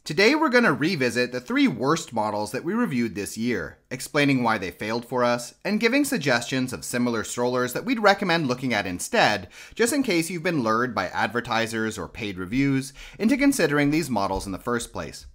Today we're going to revisit the 3 worst models that we reviewed this year, explaining why they failed for us, and giving suggestions of similar strollers that we'd recommend looking at instead, just in case you've been lured by advertisers or paid reviews into considering these models in the first place.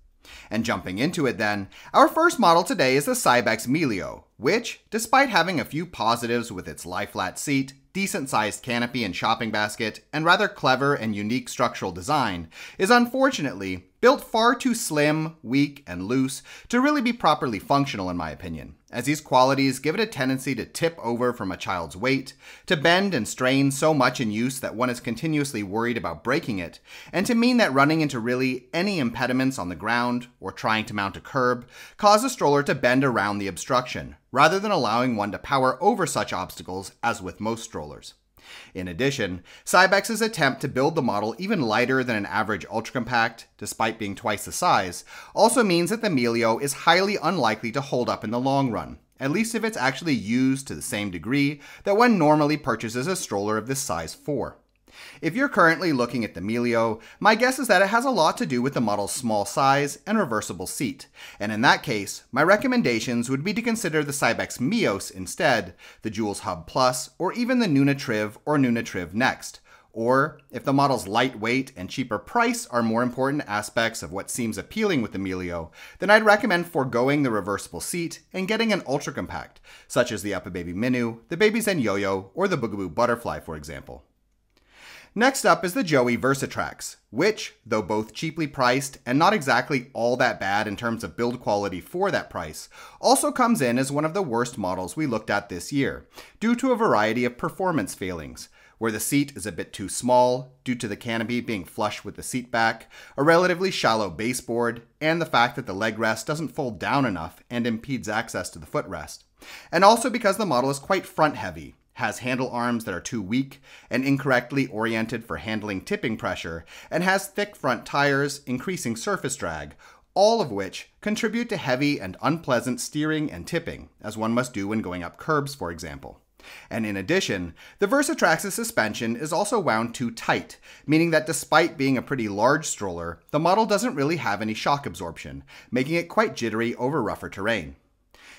And jumping into it then, our first model today is the Cybex Emilio, which, despite having a few positives with its lie-flat seat, decent-sized canopy and shopping basket, and rather clever and unique structural design, is unfortunately built far too slim, weak, and loose to really be properly functional in my opinion, as these qualities give it a tendency to tip over from a child's weight, to bend and strain so much in use that one is continuously worried about breaking it, and to mean that running into really any impediments on the ground or trying to mount a curb cause a stroller to bend around the obstruction, rather than allowing one to power over such obstacles as with most strollers. In addition, Cybex's attempt to build the model even lighter than an average ultra-compact, despite being twice the size, also means that the Emilio is highly unlikely to hold up in the long run, at least if it's actually used to the same degree that one normally purchases a stroller of this size for. If you're currently looking at the Emilio, my guess is that it has a lot to do with the model's small size and reversible seat, and in that case, my recommendations would be to consider the Cybex Mios instead, the Jules Hub Plus, or even the Nuna TRVL or Nuna TRVL Next. Or, if the model's lightweight and cheaper price are more important aspects of what seems appealing with the Emilio, then I'd recommend foregoing the reversible seat and getting an ultra compact, such as the UPPAbaby Minu, the Baby Zen Yo-Yo, or the Boogaboo Butterfly for example. Next up is the Joey Versatrax, which, though both cheaply priced and not exactly all that bad in terms of build quality for that price, also comes in as one of the worst models we looked at this year, due to a variety of performance failings, where the seat is a bit too small, due to the canopy being flush with the seat back, a relatively shallow baseboard, and the fact that the leg rest doesn't fold down enough and impedes access to the footrest, and also because the model is quite front heavy, has handle arms that are too weak and incorrectly oriented for handling tipping pressure, and has thick front tires, increasing surface drag, all of which contribute to heavy and unpleasant steering and tipping, as one must do when going up curbs, for example. And in addition, the Versatrax's suspension is also wound too tight, meaning that despite being a pretty large stroller, the model doesn't really have any shock absorption, making it quite jittery over rougher terrain.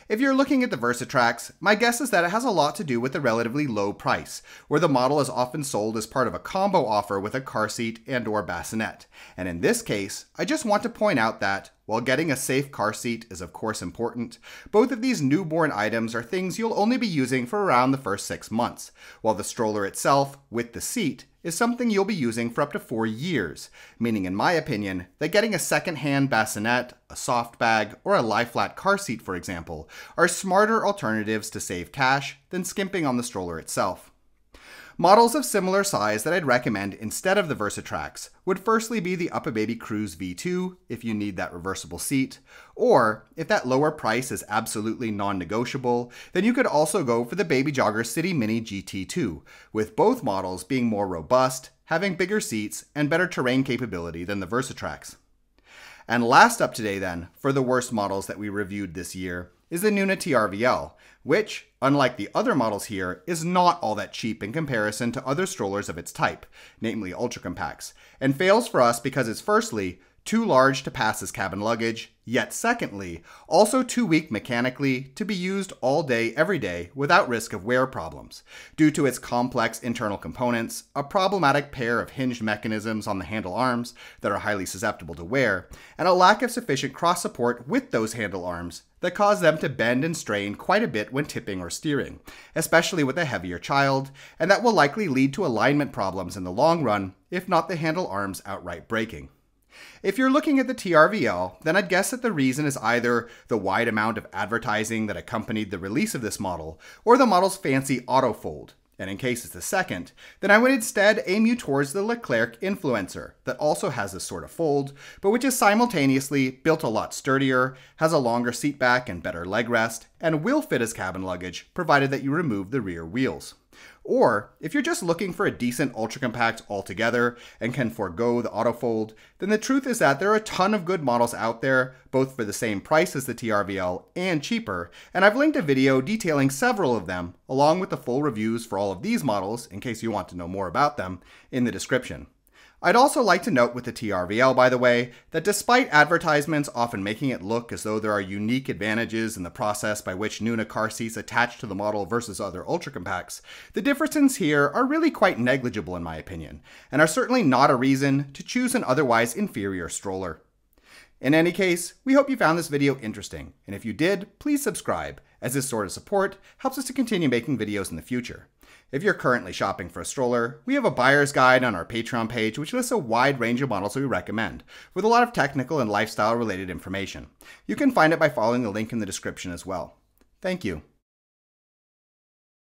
If you're looking at the Versatrax, my guess is that it has a lot to do with the relatively low price, where the model is often sold as part of a combo offer with a car seat and/or bassinet. And in this case, I just want to point out that, while getting a safe car seat is of course important, both of these newborn items are things you'll only be using for around the first 6 months, while the stroller itself, with the seat, is something you'll be using for up to 4 years, meaning in my opinion, that getting a second-hand bassinet, a soft bag, or a lie-flat car seat for example, are smarter alternatives to save cash than skimping on the stroller itself. Models of similar size that I'd recommend instead of the Versatrax would firstly be the UPPAbaby Cruise V2 if you need that reversible seat, or if that lower price is absolutely non-negotiable, then you could also go for the Baby Jogger City Mini GT2, with both models being more robust, having bigger seats, and better terrain capability than the Versatrax. And last up today then, for the worst models that we reviewed this year, is the Nuna TRVL, which, unlike the other models here, is not all that cheap in comparison to other strollers of its type, namely ultra compacts, and fails for us because it's firstly, too large to pass as cabin luggage, yet secondly, also too weak mechanically to be used all day every day without risk of wear problems, due to its complex internal components, a problematic pair of hinged mechanisms on the handle arms that are highly susceptible to wear, and a lack of sufficient cross support with those handle arms that cause them to bend and strain quite a bit when tipping or steering, especially with a heavier child, and that will likely lead to alignment problems in the long run, if not the handle arms outright breaking. If you're looking at the TRVL, then I'd guess that the reason is either the wide amount of advertising that accompanied the release of this model, or the model's fancy autofold. And in case it's the second, then I would instead aim you towards the Leclerc Influencer that also has this sort of fold, but which is simultaneously built a lot sturdier, has a longer seat back and better leg rest, and will fit as cabin luggage, provided that you remove the rear wheels. Or, if you're just looking for a decent ultra compact altogether and can forego the autofold, then the truth is that there are a ton of good models out there, both for the same price as the TRVL and cheaper, and I've linked a video detailing several of them, along with the full reviews for all of these models, in case you want to know more about them, in the description. I'd also like to note with the TRVL, by the way, that despite advertisements often making it look as though there are unique advantages in the process by which Nuna car seats attach to the model versus other ultra compacts, the differences here are really quite negligible in my opinion, and are certainly not a reason to choose an otherwise inferior stroller. In any case, we hope you found this video interesting, and if you did, please subscribe, as this sort of support helps us to continue making videos in the future. If you're currently shopping for a stroller, we have a buyer's guide on our Patreon page which lists a wide range of models that we recommend, with a lot of technical and lifestyle related information. You can find it by following the link in the description as well. Thank you.